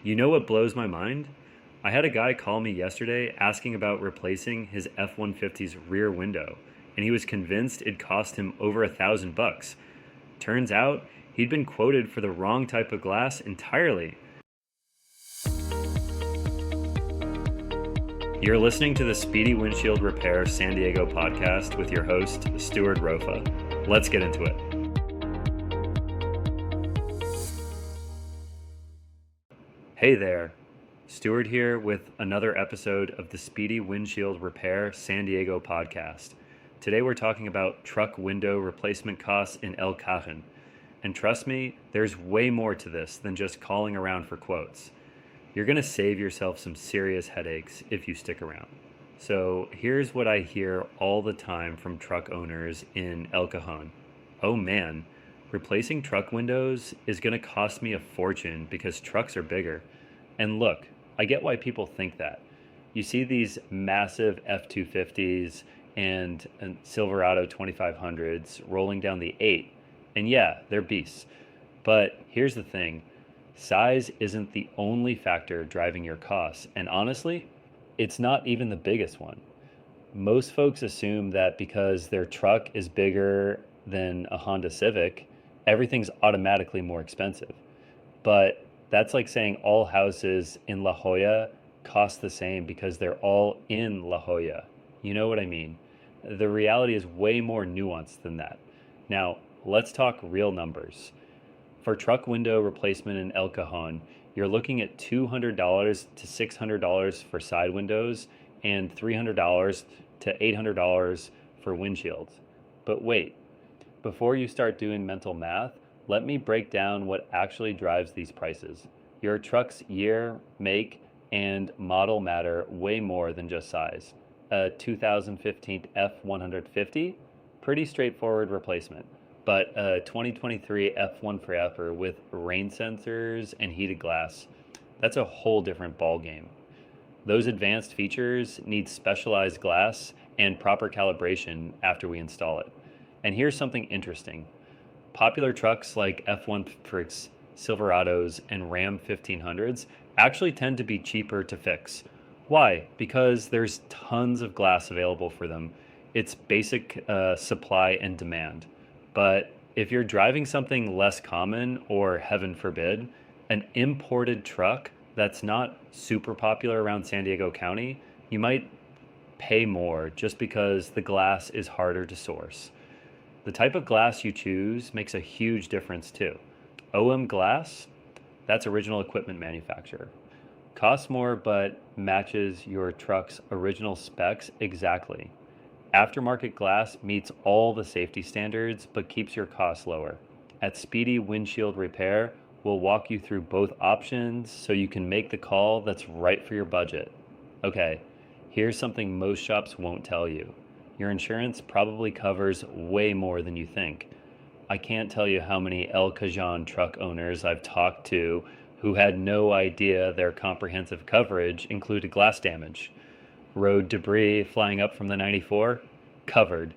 You know what blows my mind? I had a guy call me yesterday asking about replacing his F-150's rear window, and he was convinced it'd cost him over $1,000. Turns out he'd been quoted for the wrong type of glass entirely. You're listening to the Speedy Windshield Repair San Diego podcast with your host, Stuart Rofa. Let's get into it. Hey there, Stuart here with another episode of the Speedy Windshield Repair San Diego podcast. Today we're talking about truck window replacement costs in El Cajon. And trust me, there's way more to this than just calling around for quotes. You're going to save yourself some serious headaches if you stick around. So here's what I hear all the time from truck owners in El Cajon. Oh man, replacing truck windows is going to cost me a fortune because trucks are bigger. And look, I get why people think that. You see these massive F-250s and Silverado 2500s rolling down the 8, and yeah, they're beasts. But here's the thing. Size isn't the only factor driving your costs, and honestly, it's not even the biggest one. Most folks assume that because their truck is bigger than a Honda Civic, everything's automatically more expensive. But that's like saying all houses in La Jolla cost the same because they're all in La Jolla. You know what I mean? The reality is way more nuanced than that. Now, let's talk real numbers. For truck window replacement in El Cajon, you're looking at $200 to $600 for side windows and $300 to $800 for windshields. But wait, before you start doing mental math, let me break down what actually drives these prices. Your truck's year, make, and model matter way more than just size. A 2015 F-150, pretty straightforward replacement. But a 2023 F1 Forever with rain sensors and heated glass, that's a whole different ballgame. Those advanced features need specialized glass and proper calibration after we install it. And here's something interesting. Popular trucks like F-150s, Silverados, and Ram 1500s actually tend to be cheaper to fix. Why? Because there's tons of glass available for them. It's basic supply and demand. But if you're driving something less common, or heaven forbid, an imported truck that's not super popular around San Diego County, you might pay more just because the glass is harder to source. The type of glass you choose makes a huge difference too. OM Glass, that's original equipment manufacturer. Costs more but matches your truck's original specs exactly. Aftermarket glass meets all the safety standards but keeps your costs lower. At Speedy Windshield Repair, we'll walk you through both options so you can make the call that's right for your budget. Okay, here's something most shops won't tell you. Your insurance probably covers way more than you think. I can't tell you how many El Cajon truck owners I've talked to who had no idea their comprehensive coverage included glass damage. Road debris flying up from the 94? Covered.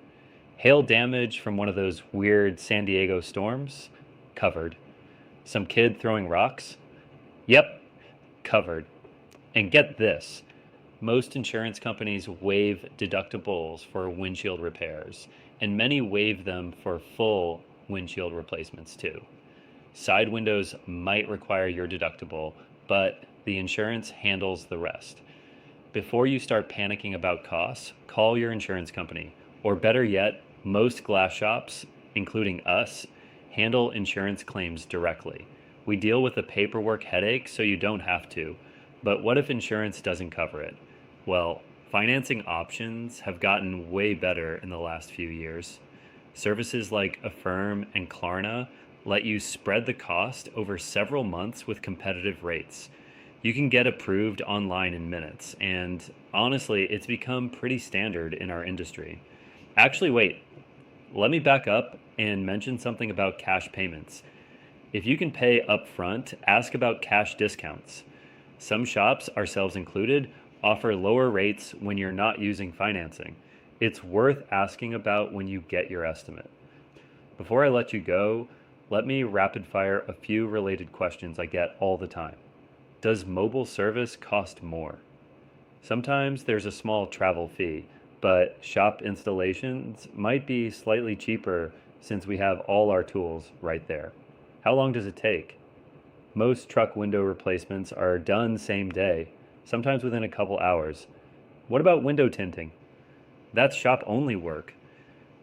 Hail damage from one of those weird San Diego storms? Covered. Some kid throwing rocks? Yep, covered. And get this, most insurance companies waive deductibles for windshield repairs, and many waive them for full windshield replacements too. Side windows might require your deductible, but the insurance handles the rest. Before you start panicking about costs, call your insurance company. Or better yet, most glass shops, including us, handle insurance claims directly. We deal with the paperwork headache so you don't have to. But what if insurance doesn't cover it? Well, financing options have gotten way better in the last few years. Services like Affirm and Klarna let you spread the cost over several months with competitive rates. You can get approved online in minutes, and honestly, it's become pretty standard in our industry. Actually, wait, let me back up and mention something about cash payments. If you can pay up front, ask about cash discounts. Some shops, ourselves included, offer lower rates when you're not using financing. It's worth asking about when you get your estimate. Before I let you go, let me rapid fire a few related questions I get all the time. Does mobile service cost more? Sometimes there's a small travel fee, but shop installations might be slightly cheaper since we have all our tools right there. How long does it take? Most truck window replacements are done same day, sometimes within a couple hours. What about window tinting? That's shop only work.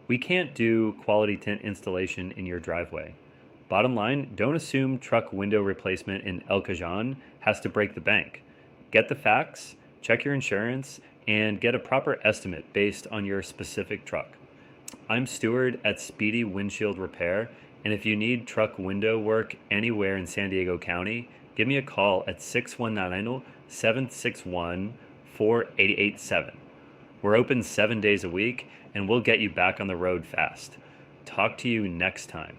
We can't do quality tint installation in your driveway. Bottom line, don't assume truck window replacement in El Cajon has to break the bank. Get the facts, check your insurance, and get a proper estimate based on your specific truck. I'm Stuart at Speedy Windshield Repair, and if you need truck window work anywhere in San Diego County, give me a call at 619-761-4887. We're open 7 days a week, and we'll get you back on the road fast. Talk to you next time.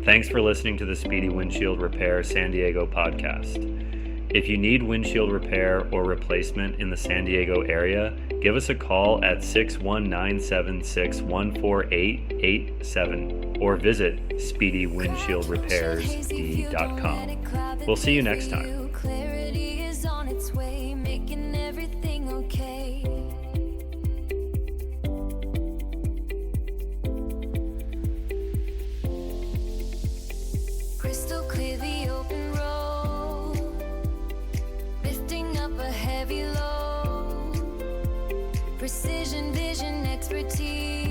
Thanks for listening to the Speedy Windshield Repair San Diego podcast. If you need windshield repair or replacement in the San Diego area, give us a call at 619-761-4887 or visit speedywindshieldrepairs.com. We'll see you next time. Crystal clear the open road, lifting up a heavy load, precision vision expertise.